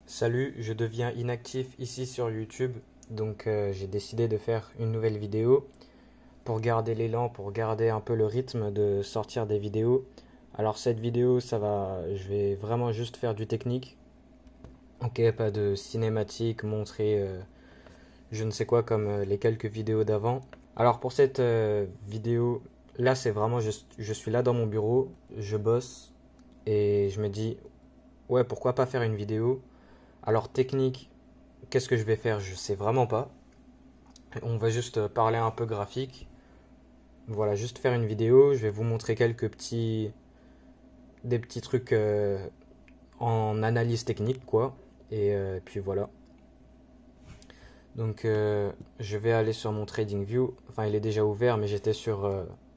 Salut, je deviens inactif ici sur YouTube, donc j'ai décidé de faire une nouvelle vidéo pour garder l'élan, pour garder un peu le rythme de sortir des vidéos. Alors cette vidéo, je vais vraiment juste faire du technique. Ok, pas de cinématique, montrer je ne sais quoi comme les quelques vidéos d'avant. Alors pour cette vidéo, là c'est vraiment juste, je suis là dans mon bureau, je bosse et je me dis, ouais, pourquoi pas faire une vidéo. Alors technique, qu'est-ce que je vais faire? Je sais vraiment pas. On va juste parler un peu graphique. Voilà, juste faire une vidéo. Je vais vous montrer des petits trucs en analyse technique, quoi. Et puis voilà. Donc je vais aller sur mon TradingView. Enfin, il est déjà ouvert, mais j'étais sur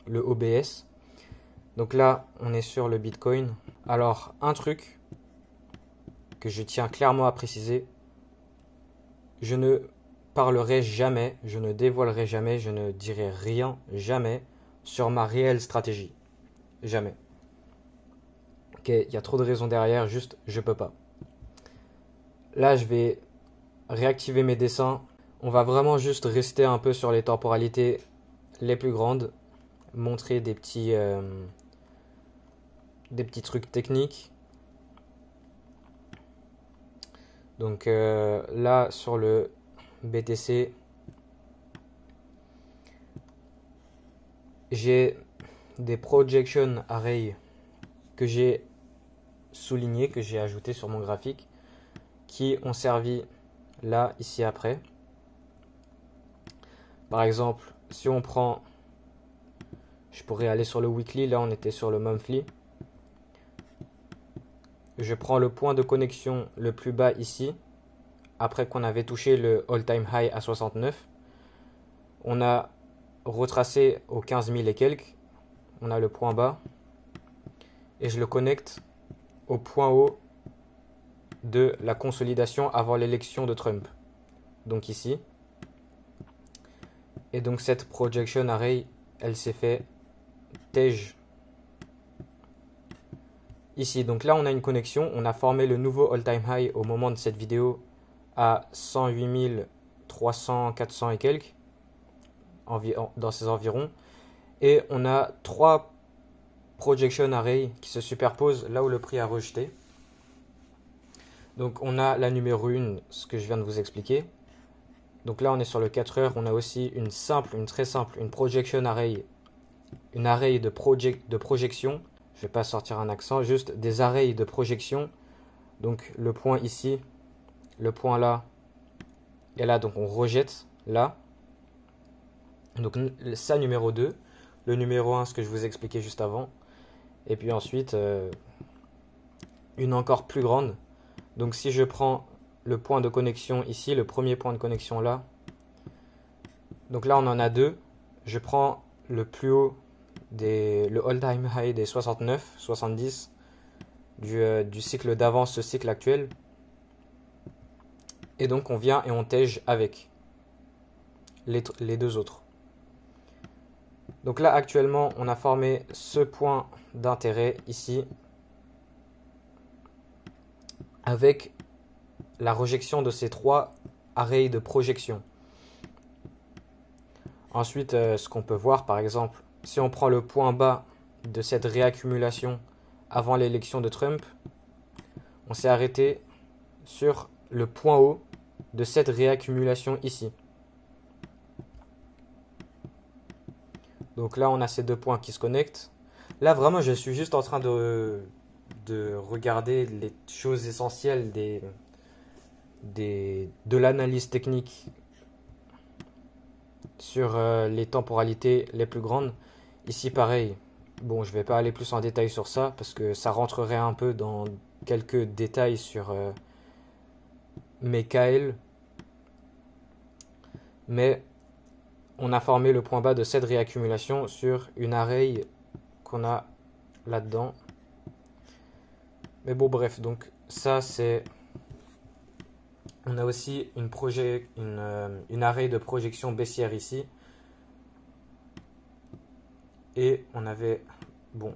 le OBS. Donc là, on est sur le Bitcoin. Alors, un truc que je tiens clairement à préciser, je ne parlerai jamais, je ne dévoilerai jamais, je ne dirai rien, jamais, sur ma réelle stratégie. Jamais. Ok, il y a trop de raisons derrière, juste je peux pas. Là, je vais réactiver mes dessins. On va vraiment juste rester un peu sur les temporalités les plus grandes, montrer des petits trucs techniques. Donc là, sur le BTC, j'ai des projection arrays que j'ai souligné, que j'ai ajouté sur mon graphique, qui ont servi là, ici, après. Par exemple, si on prend, je pourrais aller sur le weekly, là on était sur le monthly. Je prends le point de connexion le plus bas ici, après qu'on avait touché le all-time high à 69. On a retracé aux 15 000 et quelques, on a le point bas, et je le connecte au point haut de la consolidation avant l'élection de Trump. Donc ici. Et donc cette projection array, elle s'est fait TEJ ici. Donc là on a une connexion, on a formé le nouveau all-time high au moment de cette vidéo à 108 300, 400 et quelques, dans ces environs. Et on a trois projection arrays qui se superposent là où le prix a rejeté. Donc on a la numéro 1, ce que je viens de vous expliquer. Donc là on est sur le 4 heures, on a aussi une très simple, une projection array, une array de projection. Je vais pas sortir un accent, juste des arrays de projection. Donc le point ici, le point là, et là donc on rejette là. Donc ça numéro 2, le numéro 1 ce que je vous expliquais juste avant. Et puis ensuite une encore plus grande. Donc si je prends le point de connexion ici, le premier point de connexion là. Donc là on en a deux. Je prends le plus haut le all-time high des 69, 70 du cycle d'avant ce cycle actuel. Et donc on vient et on tège avec les deux autres. Donc là actuellement on a formé ce point d'intérêt ici avec la rejection de ces trois arrays de projection. Ensuite ce qu'on peut voir par exemple, si on prend le point bas de cette réaccumulation avant l'élection de Trump, on s'est arrêté sur le point haut de cette réaccumulation ici. Donc là, on a ces deux points qui se connectent. Là, vraiment, je suis juste en train de regarder les choses essentielles de l'analyse technique sur les temporalités les plus grandes. Ici, pareil. Bon, je vais pas aller plus en détail sur ça parce que ça rentrerait un peu dans quelques détails sur mes KL. Mais on a formé le point bas de cette réaccumulation sur une array qu'on a là-dedans. Mais bon, bref, donc ça c'est... On a aussi une array de projection baissière ici. Et on avait... Bon.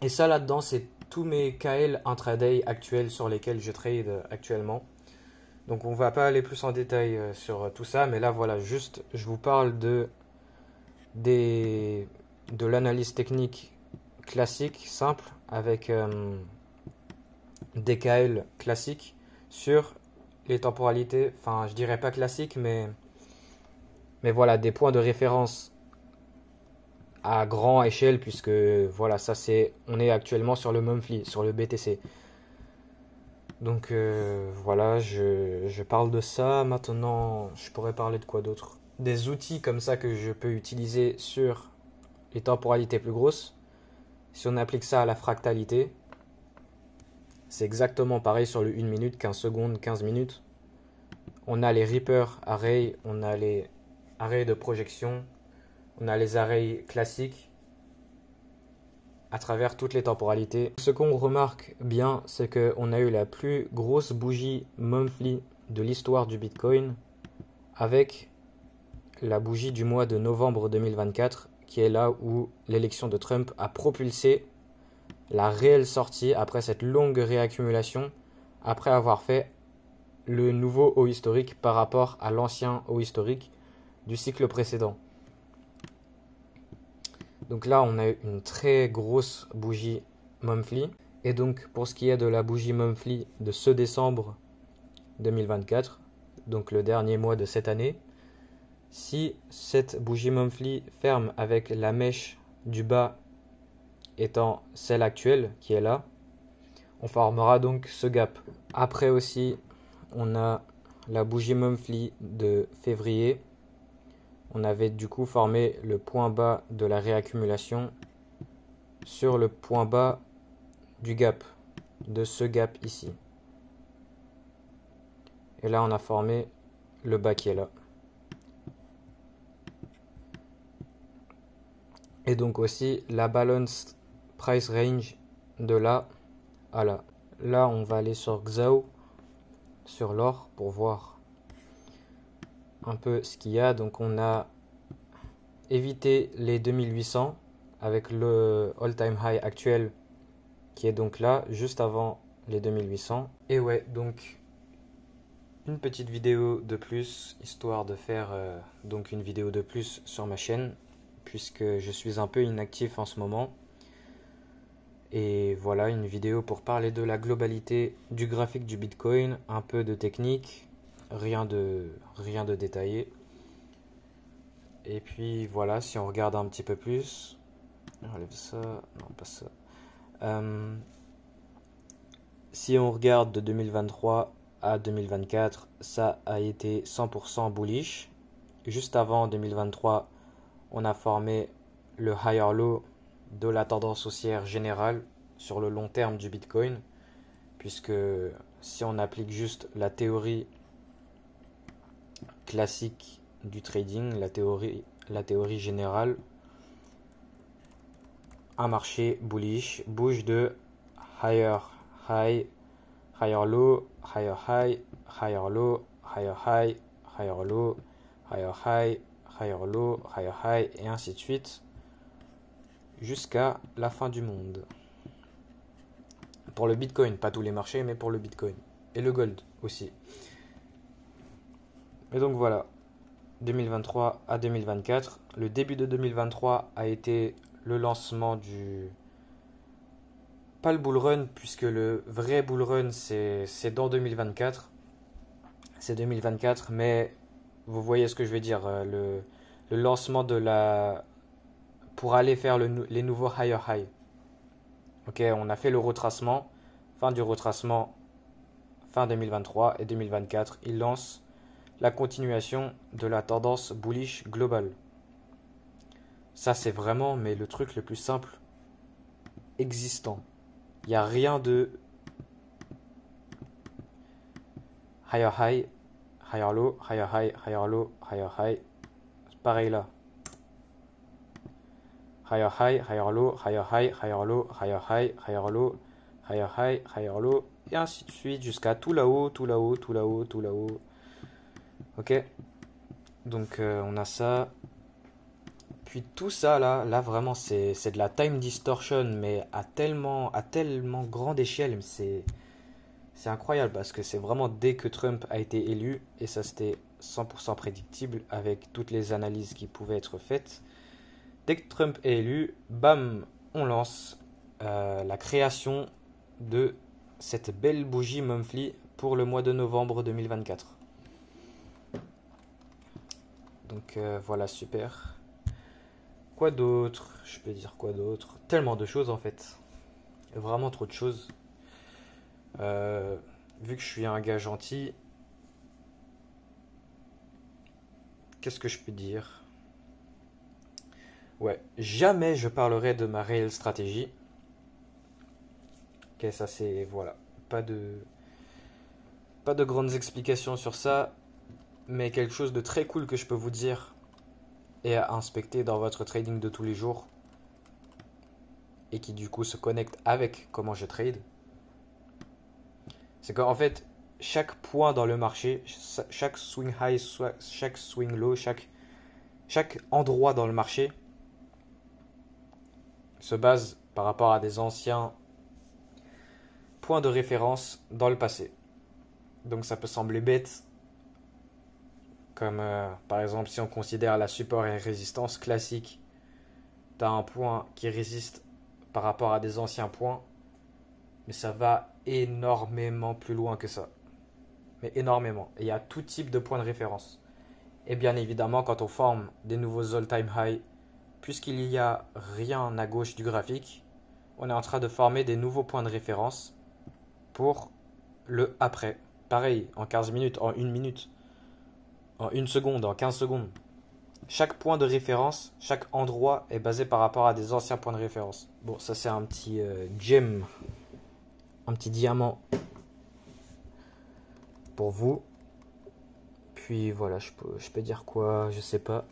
Et ça là-dedans, c'est tous mes KL intraday actuels sur lesquels je trade actuellement. Donc on va pas aller plus en détail sur tout ça, mais là voilà, juste je vous parle de l'analyse technique classique, simple, avec des KL classiques sur les temporalités, enfin je dirais pas classiques, mais voilà, des points de référence à grande échelle, puisque voilà, ça c'est, on est actuellement sur le monthly, sur le BTC. Donc voilà, je parle de ça. Maintenant, je pourrais parler de quoi d'autre? Des outils comme ça que je peux utiliser sur les temporalités plus grosses. Si on applique ça à la fractalité, c'est exactement pareil sur le 1 minute, 15 secondes, 15 minutes. On a les Reaper arrays, on a les arrays de projection, on a les arrays classiques à travers toutes les temporalités. Ce qu'on remarque bien, c'est qu'on a eu la plus grosse bougie monthly de l'histoire du Bitcoin avec la bougie du mois de novembre 2024, qui est là où l'élection de Trump a propulsé la réelle sortie après cette longue réaccumulation, après avoir fait le nouveau haut historique par rapport à l'ancien haut historique du cycle précédent. Donc là, on a eu une très grosse bougie monthly. Et donc, pour ce qui est de la bougie monthly de ce décembre 2024, donc le dernier mois de cette année, si cette bougie monthly ferme avec la mèche du bas étant celle actuelle qui est là, on formera donc ce gap. Après aussi, on a la bougie monthly de février. On avait du coup formé le point bas de la réaccumulation sur le point bas du gap, de ce gap ici. Et là, on a formé le bas qui est là. Et donc aussi la balance price range de là à là. Là, on va aller sur XAO, sur l'or, pour voir un peu ce qu'il y a. Donc on a évité les 2800 avec le all-time high actuel qui est donc là, juste avant les 2800. Et ouais, donc une petite vidéo de plus, histoire de faire donc une vidéo de plus sur ma chaîne, puisque je suis un peu inactif en ce moment. Et voilà, une vidéo pour parler de la globalité du graphique du Bitcoin, un peu de technique, rien de détaillé. Et puis voilà, si on regarde un petit peu plus, enlève ça, non pas ça. Si on regarde de 2023 à 2024, ça a été 100% bullish. Juste avant 2023, on a formé le higher low de la tendance haussière générale sur le long terme du Bitcoin, puisque si on applique juste la théorie classique du trading, la théorie générale, un marché bullish bouge de higher high, higher low, higher high, higher low, higher high, higher low, higher high, higher low, higher high, et ainsi de suite, jusqu'à la fin du monde. Pour le Bitcoin, pas tous les marchés, mais pour le Bitcoin. Et le gold aussi. Et donc voilà, 2023 à 2024. Le début de 2023 a été le lancement du... Pas le bull run, puisque le vrai bull run, c'est dans 2024. C'est 2024, mais vous voyez ce que je veux dire. Le lancement de la... Pour aller faire les nouveaux higher high. Ok, on a fait le retracement. Fin du retracement, fin 2023 et 2024. Il lance la continuation de la tendance bullish globale. Ça, c'est vraiment mais le truc le plus simple existant. Il n'y a rien de higher high, higher low, higher high, higher low, higher high. C'est pareil là. Higher high, higher low, higher high, higher low, higher high, higher low, higher high, higher low, et ainsi de suite jusqu'à tout là-haut, tout là-haut, tout là-haut, tout là-haut. Ok. Donc on a ça. puis tout ça là vraiment c'est de la time distortion, mais à tellement grande échelle, c'est incroyable parce que c'est vraiment dès que Trump a été élu, et ça c'était 100% prédictible avec toutes les analyses qui pouvaient être faites. Dès que Trump est élu, bam, on lance la création de cette belle bougie monthly pour le mois de novembre 2024. Donc voilà, super. Quoi d'autre? Je peux dire quoi d'autre? Tellement de choses en fait. Vraiment trop de choses. Vu que je suis un gars gentil, qu'est-ce que je peux dire? Ouais, jamais je parlerai de ma réelle stratégie. Ok, ça c'est... Voilà. Pas de... Pas de grandes explications sur ça, mais quelque chose de très cool que je peux vous dire et à inspecter dans votre trading de tous les jours et qui du coup se connecte avec comment je trade. C'est qu'en fait, chaque point dans le marché, chaque swing high, chaque swing low, chaque endroit dans le marché se base par rapport à des anciens points de référence dans le passé. Donc ça peut sembler bête, comme par exemple si on considère la support et résistance classique, tu as un point qui résiste par rapport à des anciens points, mais ça va énormément plus loin que ça. Mais énormément. Et il y a tout type de points de référence. Et bien évidemment, quand on forme des nouveaux all-time high, puisqu'il n'y a rien à gauche du graphique, on est en train de former des nouveaux points de référence pour le après. Pareil, en 15 minutes, en 1 minute, en 1 seconde, en 15 secondes. Chaque point de référence, chaque endroit est basé par rapport à des anciens points de référence. Bon, ça c'est un petit gem, un petit diamant pour vous. Puis voilà, je peux dire quoi, je sais pas.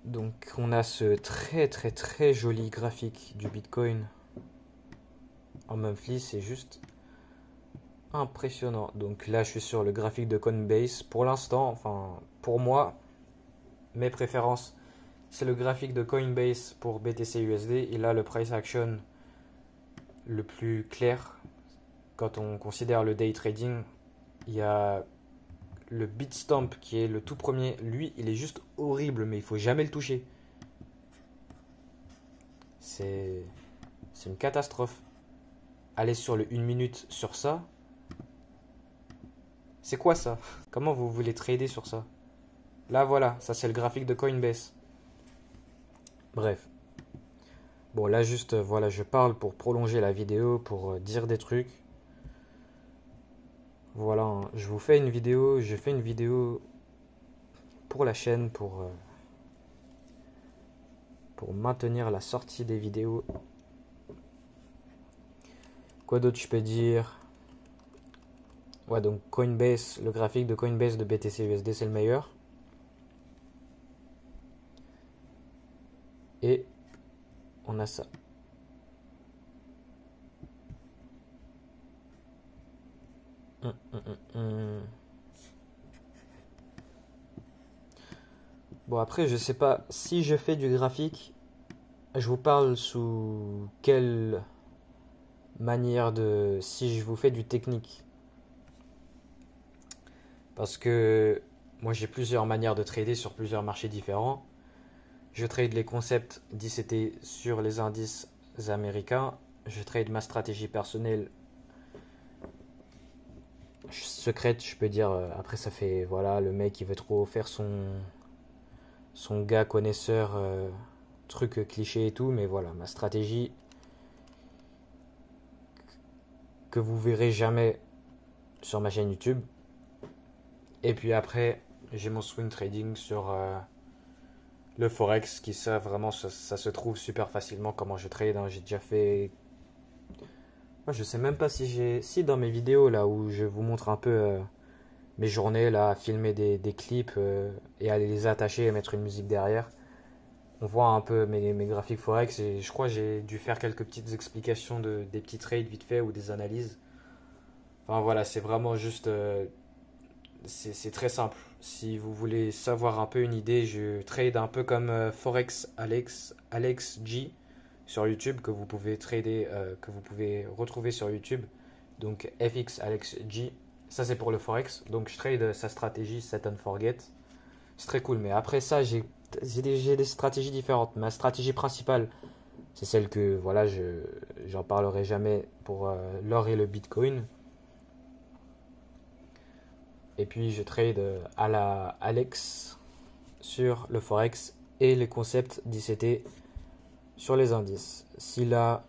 Donc on a ce très très très joli graphique du Bitcoin en monthly, c'est juste impressionnant. Donc là je suis sur le graphique de Coinbase. Pour l'instant, enfin pour moi, mes préférences, c'est le graphique de Coinbase pour BTC USD. Et là le price action le plus clair, quand on considère le day trading, il y a le Bitstamp qui est le tout premier. Lui il est juste horrible, mais il faut jamais le toucher. C'est une catastrophe. Aller sur le 1 minute sur ça, c'est quoi ça? Comment vous voulez trader sur ça? Là voilà, ça c'est le graphique de Coinbase. Bref. Bon là juste, voilà, je parle pour prolonger la vidéo, pour dire des trucs. Voilà, hein, je vous fais une vidéo, je fais une vidéo pour la chaîne, pour maintenir la sortie des vidéos. Quoi d'autre je peux dire? Ouais, donc Coinbase, le graphique de Coinbase de BTC USD, c'est le meilleur. Et on a ça. Bon, après, je sais pas si je fais du graphique, je vous parle sous quelle manière de... Si je vous fais du technique. Parce que moi, j'ai plusieurs manières de trader sur plusieurs marchés différents. Je trade les concepts d'ICT sur les indices américains. Je trade ma stratégie personnelle secrète, je peux dire. Après, ça fait, voilà, le mec qui veut trop faire son gars connaisseur, truc cliché et tout. Mais voilà, ma stratégie que vous verrez jamais sur ma chaîne YouTube. Et puis après, j'ai mon swing trading sur le forex, qui ça vraiment ça se trouve super facilement comment je trade, hein. J'ai déjà fait... Moi, je sais même pas si dans mes vidéos là où je vous montre un peu mes journées là, à filmer des clips et à les attacher et mettre une musique derrière, on voit un peu mes graphiques forex, et je crois que j'ai dû faire quelques petites explications des petits trades vite fait ou des analyses. Enfin voilà, c'est vraiment juste c'est très simple. Si vous voulez savoir un peu une idée, je trade un peu comme Forex Alex G sur YouTube que vous pouvez trader, que vous pouvez retrouver sur YouTube. Donc FX Alex G, ça c'est pour le Forex. Donc je trade sa stratégie Set and Forget. C'est très cool. Mais après ça, j'ai des stratégies différentes. Ma stratégie principale, c'est celle que voilà, j'en parlerai jamais pour l'or et le Bitcoin. Et puis je trade à la Alex sur le Forex et les concepts d'ICT sur les indices. Si là,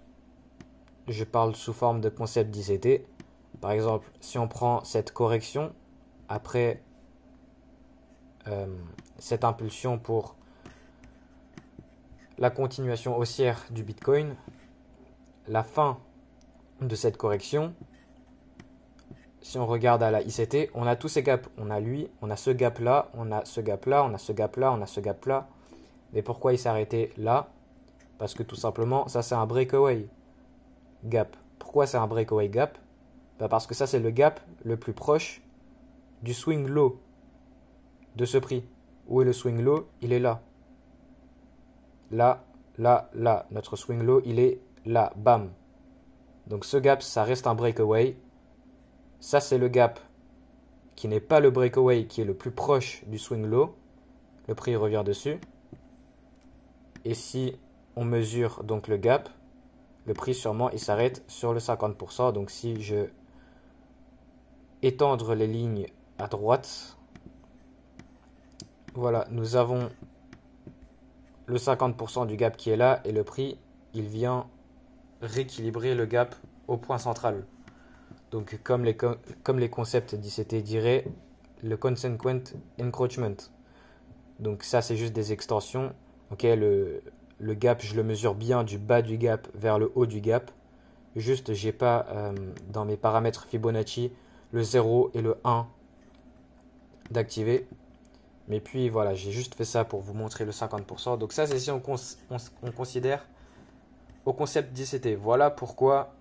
je parle sous forme de concept d'ICT, par exemple, si on prend cette correction après cette impulsion pour la continuation haussière du Bitcoin, la fin de cette correction, si on regarde à la ICT, on a tous ces gaps. On a lui, on a ce gap là, on a ce gap là, on a ce gap là, on a ce gap là. Mais pourquoi il s'est arrêté là? Parce que tout simplement, ça c'est un breakaway gap. Pourquoi c'est un breakaway gap? Parce que ça c'est le gap le plus proche du swing low de ce prix. Où est le swing low? Il est là. Là, là, là. Notre swing low, il est là. Bam. Donc ce gap, ça reste un breakaway. Ça, c'est le gap qui n'est pas le breakaway, qui est le plus proche du swing low. Le prix revient dessus. Et si on mesure donc le gap, le prix sûrement il s'arrête sur le 50%. Donc si je étendre les lignes à droite, voilà, nous avons le 50% du gap qui est là et le prix, il vient rééquilibrer le gap au point central. Donc comme les concepts d'ICT diraient, le consequent encroachment. Donc ça c'est juste des extensions. Ok, le gap je le mesure bien du bas du gap vers le haut du gap. Juste j'ai pas dans mes paramètres Fibonacci le 0 et le 1 d'activer. Mais puis voilà, j'ai juste fait ça pour vous montrer le 50%. Donc ça c'est si on considère au concept d'ICT. Voilà pourquoi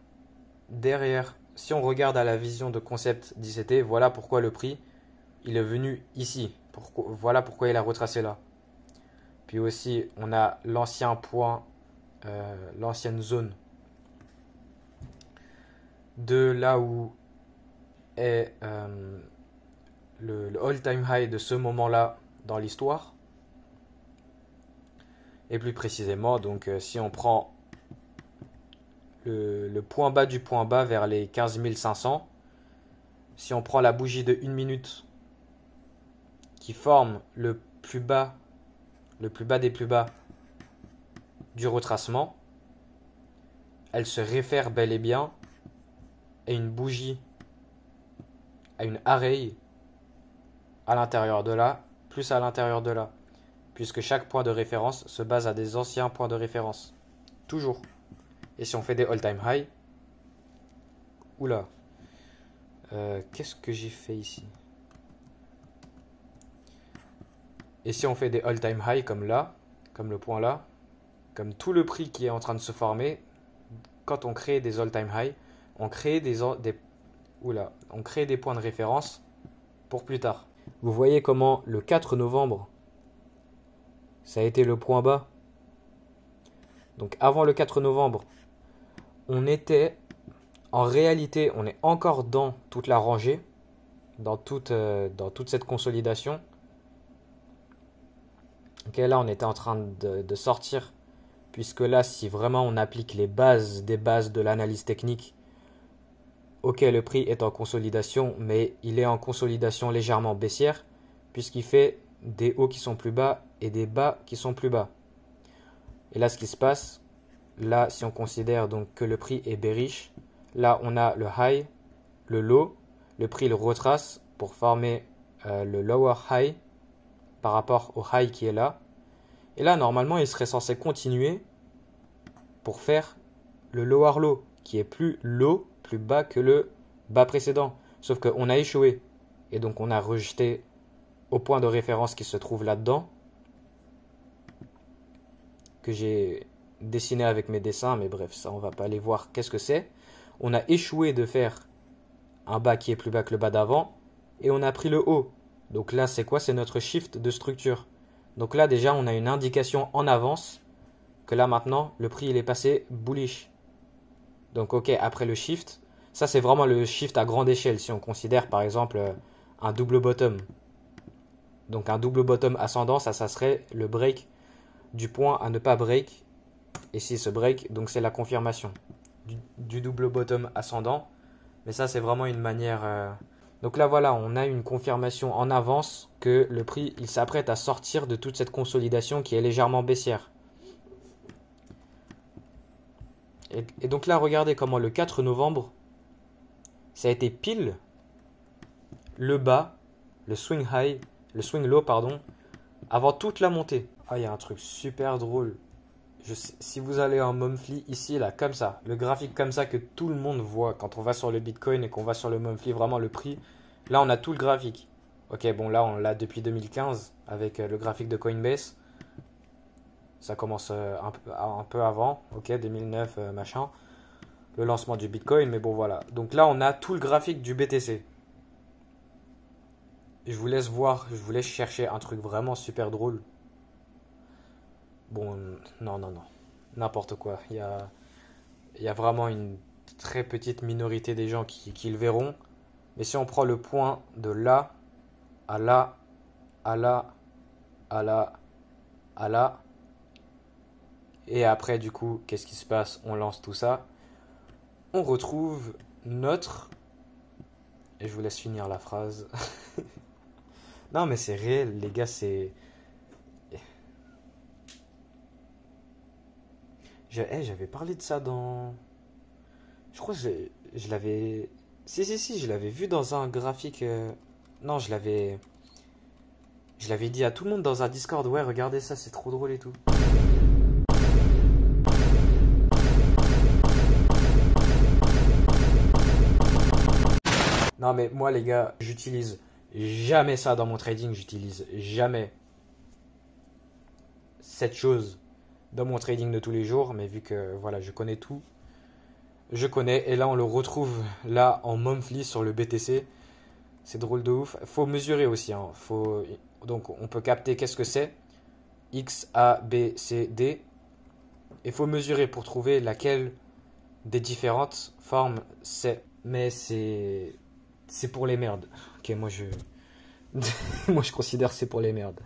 derrière, si on regarde à la vision de concept d'ICT, voilà pourquoi le prix il est venu ici. Voilà pourquoi il a retracé là. Puis aussi on a l'ancien point, l'ancienne zone de là où est le all-time high de ce moment-là dans l'histoire. Et plus précisément, donc si on prend le point bas du point bas vers les 15 500, si on prend la bougie de 1 minute qui forme le plus bas des plus bas du retracement, elle se réfère bel et bien à une bougie, à une array à l'intérieur de là, plus à l'intérieur de là, puisque chaque point de référence se base à des anciens points de référence. Toujours. Et si on fait des all-time high, oula, qu'est-ce que j'ai fait ici? Et si on fait des all-time high comme là, comme le point là, comme tout le prix qui est en train de se former, quand on crée des all-time high, on crée on crée des points de référence pour plus tard. Vous voyez comment le 4 novembre, ça a été le point bas. Donc avant le 4 novembre, on était, en réalité, on est encore dans toute la rangée, dans toute cette consolidation. Ok, là on était en train de sortir, puisque là si vraiment on applique les bases des bases de l'analyse technique, ok, le prix est en consolidation, mais il est en consolidation légèrement baissière, puisqu'il fait des hauts qui sont plus bas et des bas qui sont plus bas. Et là, ce qui se passe, là, si on considère donc que le prix est bearish, là, on a le high, le low, le prix le retrace pour former le lower high par rapport au high qui est là. Et là, normalement, il serait censé continuer pour faire le lower low, qui est plus low, plus bas que le bas précédent. Sauf qu'on a échoué. Et donc on a rejeté au point de référence qui se trouve là-dedans, que j'ai dessiné avec mes dessins, mais bref, ça on va pas aller voir qu'est-ce que c'est. On a échoué de faire un bas qui est plus bas que le bas d'avant, et on a pris le haut. Donc là, c'est quoi? C'est notre shift de structure. Donc là, déjà, on a une indication en avance que là, maintenant, le prix, il est passé bullish. Donc, ok, après le shift, ça, c'est vraiment le shift à grande échelle. Si on considère, par exemple, un double bottom. Donc, un double bottom ascendant, ça serait le break du point à ne pas break. Et si ce break, donc c'est la confirmation du double bottom ascendant. Mais ça, c'est vraiment une manière... Donc là, voilà, on a une confirmation en avance que le prix, il s'apprête à sortir de toute cette consolidation qui est légèrement baissière. Et donc là, regardez comment le 4 novembre, ça a été pile le bas, le swing high, le swing low, pardon, avant toute la montée. Ah, il y a un truc super drôle. Si vous allez en monthly ici, là, comme ça, le graphique comme ça que tout le monde voit quand on va sur le Bitcoin et qu'on va sur le monthly, vraiment le prix, là on a tout le graphique. Ok, bon là on l'a depuis 2015 avec le graphique de Coinbase. Ça commence un peu avant, ok, 2009, machin, le lancement du Bitcoin, mais bon voilà. Donc là on a tout le graphique du BTC. Je vous laisse voir, je vous laisse chercher un truc vraiment super drôle. Bon, non, n'importe quoi. Il y a vraiment une très petite minorité des gens qui le verront. Mais si on prend le point de là, à là, à là, à là, à là, et après du coup, qu'est-ce qui se passe? On lance tout ça. On retrouve notre... Et je vous laisse finir la phrase. Non mais c'est réel, les gars, c'est... J'avais parlé de ça dans... Je crois que je l'avais... Si, je l'avais vu dans un graphique... Non, je l'avais dit à tout le monde dans un Discord. Ouais, regardez ça, c'est trop drôle et tout. Non, mais moi, les gars, j'utilise jamais ça dans mon trading. J'utilise jamais cette chose dans mon trading de tous les jours. Mais vu que, voilà, je connais tout. Je connais. Et là, on le retrouve là en monthly sur le BTC. C'est drôle de ouf. Faut mesurer aussi. Hein. Donc, on peut capter qu'est-ce que c'est. X, A, B, C, D. Il faut mesurer pour trouver laquelle des différentes formes c'est. Mais c'est pour les merdes. Ok, moi je considère que c'est pour les merdes.